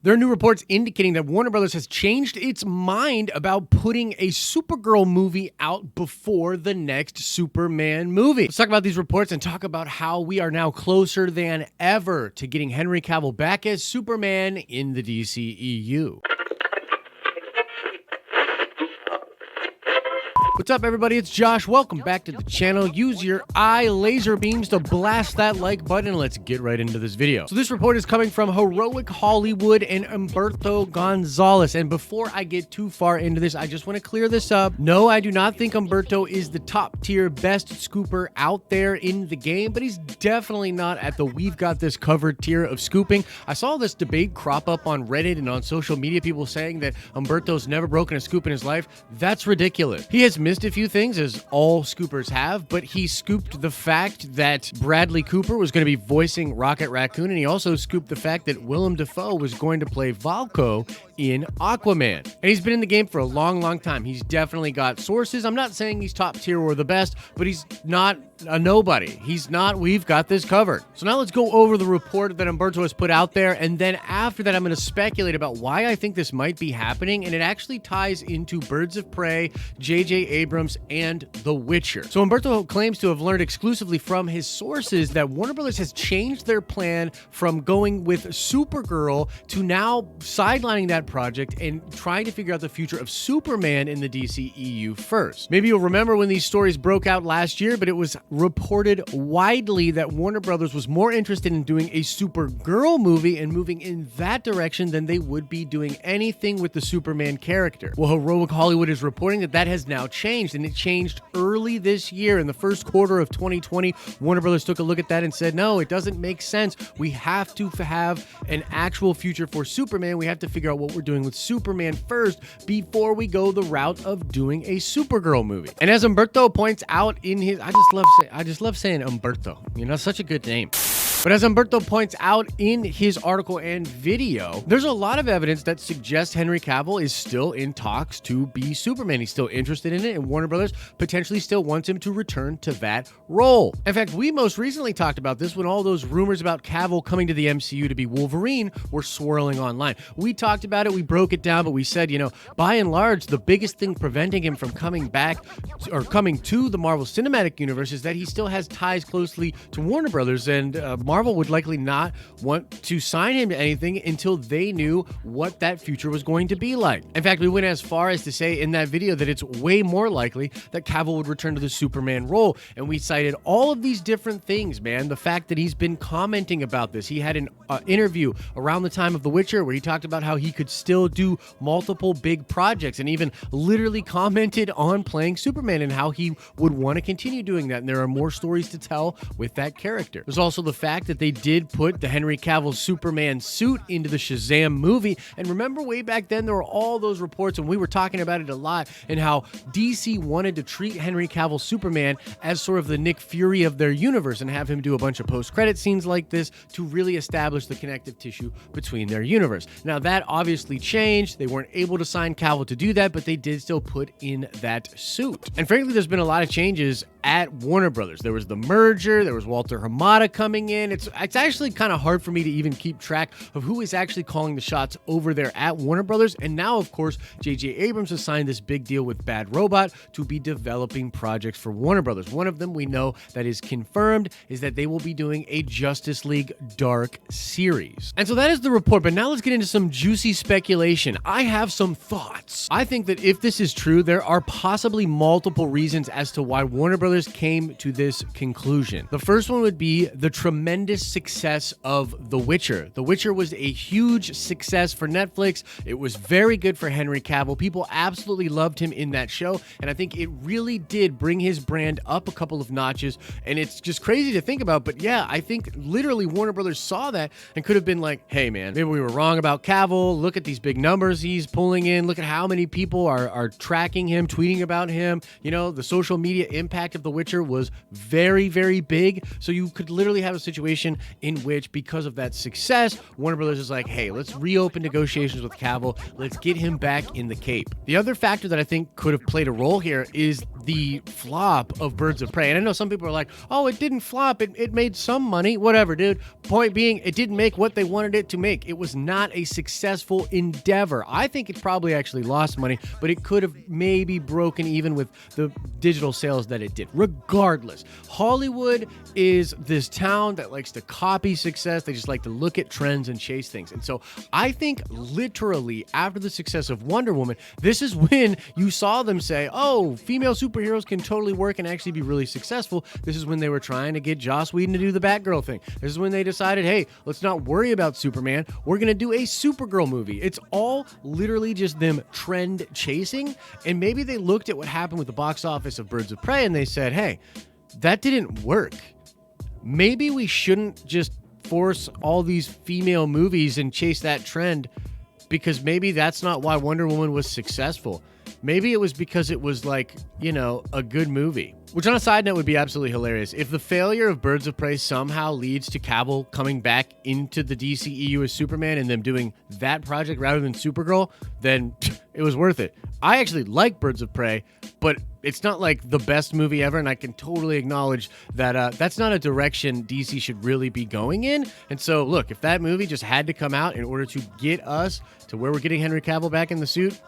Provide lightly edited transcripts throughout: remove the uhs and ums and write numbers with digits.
There are new reports indicating that Warner Brothers has changed its mind about putting a Supergirl movie out before the next Superman movie. Let's talk about these reports and talk about how we are now closer than ever to getting Henry Cavill back as Superman in the DCEU. What's up, everybody? It's Josh. Welcome back to the channel. Use your eye laser beams to blast that like button, and let's get right into this video. So this report is coming from Heroic Hollywood and Humberto Gonzalez. And before I get too far into this, I just want to clear this up. No, I do not think Humberto is the top tier best scooper out there in the game, but he's definitely not at the we've got this covered tier of scooping. I saw this debate crop up on Reddit and on social media, people saying that Humberto's never broken a scoop in his life. That's ridiculous. He has missed a few things, as all scoopers have, but he scooped the fact that Bradley Cooper was going to be voicing Rocket Raccoon, and he also scooped the fact that Willem Dafoe was going to play Valko in Aquaman. And he's been in the game for a long time. He's definitely got sources. I'm not saying he's top tier or the best, but he's not a nobody. He's not, we've got this covered. So now let's go over the report that Humberto has put out there, and then after that I'm going to speculate about why I think this might be happening, and it actually ties into Birds of Prey, J.J. Abrams, and The Witcher. So Humberto claims to have learned exclusively from his sources that Warner Brothers has changed their plan from going with Supergirl to now sidelining that project and trying to figure out the future of Superman in the DCEU first. Maybe you'll remember when these stories broke out last year, but it was reported widely that Warner Brothers was more interested in doing a Supergirl movie and moving in that direction than they would be doing anything with the Superman character. Well, Heroic Hollywood is reporting that that has now changed, and it changed early this year. In the first quarter of 2020, Warner Brothers took a look at that and said, no, it doesn't make sense. We have to have an actual future for Superman. We have to figure out what we're doing with Superman first before we go the route of doing a Supergirl movie. And as Humberto points out in his, I just love saying Humberto. You know, such a good name. But as Humberto points out in his article and video, there's a lot of evidence that suggests Henry Cavill is still in talks to be Superman. He's still interested in it, and Warner Brothers potentially still wants him to return to that role. In fact, we most recently talked about this when all those rumors about Cavill coming to the MCU to be Wolverine were swirling online. We talked about it, we broke it down, but we said, you know, by and large, the biggest thing preventing him from coming back or coming to the Marvel Cinematic Universe is that he still has ties closely to Warner Brothers, and Marvel would likely not want to sign him to anything until they knew what that future was going to be like. In fact, we went as far as to say in that video that it's way more likely that Cavill would return to the Superman role, and we cited all of these different things, man. The fact that he's been commenting about this. He had an interview around the time of The Witcher where he talked about how he could still do multiple big projects, and even literally commented on playing Superman and how he would want to continue doing that, and there are more stories to tell with that character. There's also the fact that they did put the Henry Cavill Superman suit into the Shazam movie, and remember way back then there were all those reports, and we were talking about it a lot, and how DC wanted to treat Henry Cavill Superman as sort of the Nick Fury of their universe and have him do a bunch of post-credit scenes like this to really establish the connective tissue between their universe. Now that obviously changed. They weren't able to sign Cavill to do that, but they did still put in that suit. And frankly, there's been a lot of changes at Warner Brothers. There was the merger, there was Walter Hamada coming in. It's actually kind of hard for me to even keep track of who is actually calling the shots over there at Warner Brothers. And now, of course, J.J. Abrams has signed this big deal with Bad Robot to be developing projects for Warner Brothers. One of them we know that is confirmed is that they will be doing a Justice League Dark series. And so that is the report, but now let's get into some juicy speculation. I have some thoughts. I think that if this is true, there are possibly multiple reasons as to why Warner Brothers came to this conclusion. The first one would be the tremendous success of The Witcher. The Witcher was a huge success for Netflix. It was very good for Henry Cavill. People absolutely loved him in that show, and I think it really did bring his brand up a couple of notches, and it's just crazy to think about, but yeah, I think literally Warner Brothers saw that and could have been like, hey man, maybe we were wrong about Cavill. Look at these big numbers he's pulling in. Look at how many people are tracking him, tweeting about him. You know, the social media impact of The Witcher was very, very big. So you could literally have a situation in which, because of that success, Warner Brothers is like, hey, let's reopen negotiations with Cavill. Let's get him back in the cape. The other factor that I think could have played a role here is the flop of Birds of Prey. And I know some people are like, oh, it didn't flop. It made some money. Whatever, dude. Point being, it didn't make what they wanted it to make. It was not a successful endeavor. I think it probably actually lost money, but it could have maybe broken even with the digital sales that it did. Regardless, Hollywood is this town that likes to copy success. They just like to look at trends and chase things. And so I think literally after the success of Wonder Woman, this is when you saw them say, oh, female superheroes can totally work and actually be really successful. This is when they were trying to get Joss Whedon to do the Batgirl thing. This is when they decided, hey, let's not worry about Superman. We're going to do a Supergirl movie. It's all literally just them trend chasing. And maybe they looked at what happened with the box office of Birds of Prey and they said, hey, that didn't work. Maybe we shouldn't just force all these female movies and chase that trend, because maybe that's not why Wonder Woman was successful. Maybe it was because it was like, you know, a good movie. Which on a side note would be absolutely hilarious. If the failure of Birds of Prey somehow leads to Cavill coming back into the DCEU as Superman and them doing that project rather than Supergirl, then it was worth it. I actually like Birds of Prey, but it's not like the best movie ever, and I can totally acknowledge that that's not a direction DC should really be going in. And so, look, if that movie just had to come out in order to get us to where we're getting Henry Cavill back in the suit,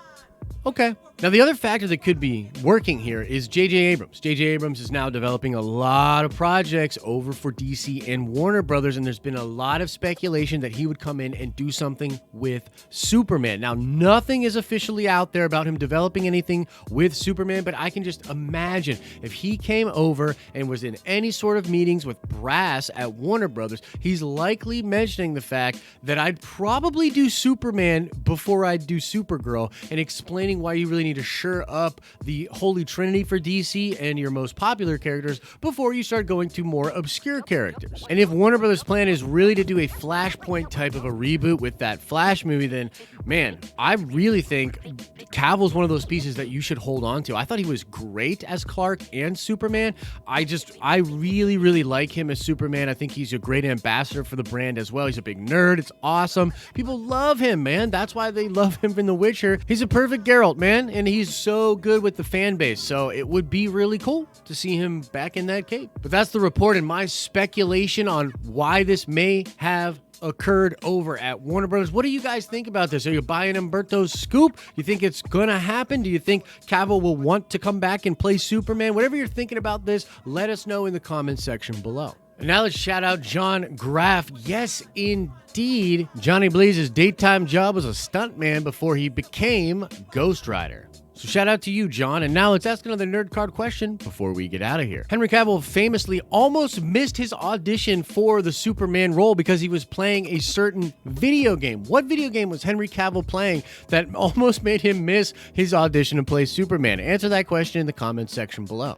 okay. Now, the other factor that could be working here is J.J. Abrams. J.J. Abrams is now developing a lot of projects over for DC and Warner Brothers, and there's been a lot of speculation that he would come in and do something with Superman. Now, nothing is officially out there about him developing anything with Superman, but I can just imagine if he came over and was in any sort of meetings with brass at Warner Brothers, he's likely mentioning the fact that I'd probably do Superman before I'd do Supergirl, and explaining why you really need to shore up the holy trinity for DC and your most popular characters before you start going to more obscure characters. And if Warner Brothers' plan is really to do a Flashpoint type of a reboot with that Flash movie, then man, I really think Cavill's one of those pieces that you should hold on to. I thought he was great as Clark and Superman. I really, really like him as Superman. I think he's a great ambassador for the brand as well. He's a big nerd. It's awesome. People love him, man. That's why they love him in The Witcher. He's a perfect Geralt, man, and he's so good with the fan base. So it would be really cool to see him back in that cape. But that's the report and my speculation on why this may have occurred over at Warner Brothers. What do you guys think about this? Are you buying Umberto's scoop? You think it's gonna happen? Do you think Cavill will want to come back and play Superman? Whatever you're thinking about this, let us know in the comments section below. And now let's shout out John Graff. Yes, indeed. Johnny Blaze's daytime job was a stuntman before he became Ghost Rider. So shout out to you, John. And now let's ask another nerd card question before we get out of here. Henry Cavill famously almost missed his audition for the Superman role because he was playing a certain video game. What video game was Henry Cavill playing that almost made him miss his audition to play Superman? Answer that question in the comments section below.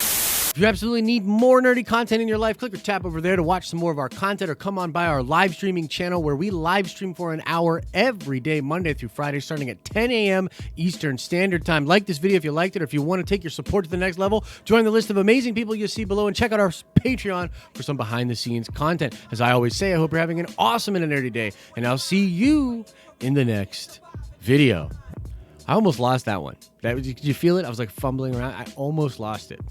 If you absolutely need more nerdy content in your life, click or tap over there to watch some more of our content, or come on by our live streaming channel where we live stream for an hour every day, Monday through Friday, starting at 10 a.m. Eastern Standard Time. Like this video if you liked it, or if you want to take your support to the next level, join the list of amazing people you see below and check out our Patreon for some behind-the-scenes content. As I always say, I hope you're having an awesome and a nerdy day, and I'll see you in the next video. I almost lost that one. Did you feel it? I was like fumbling around. I almost lost it.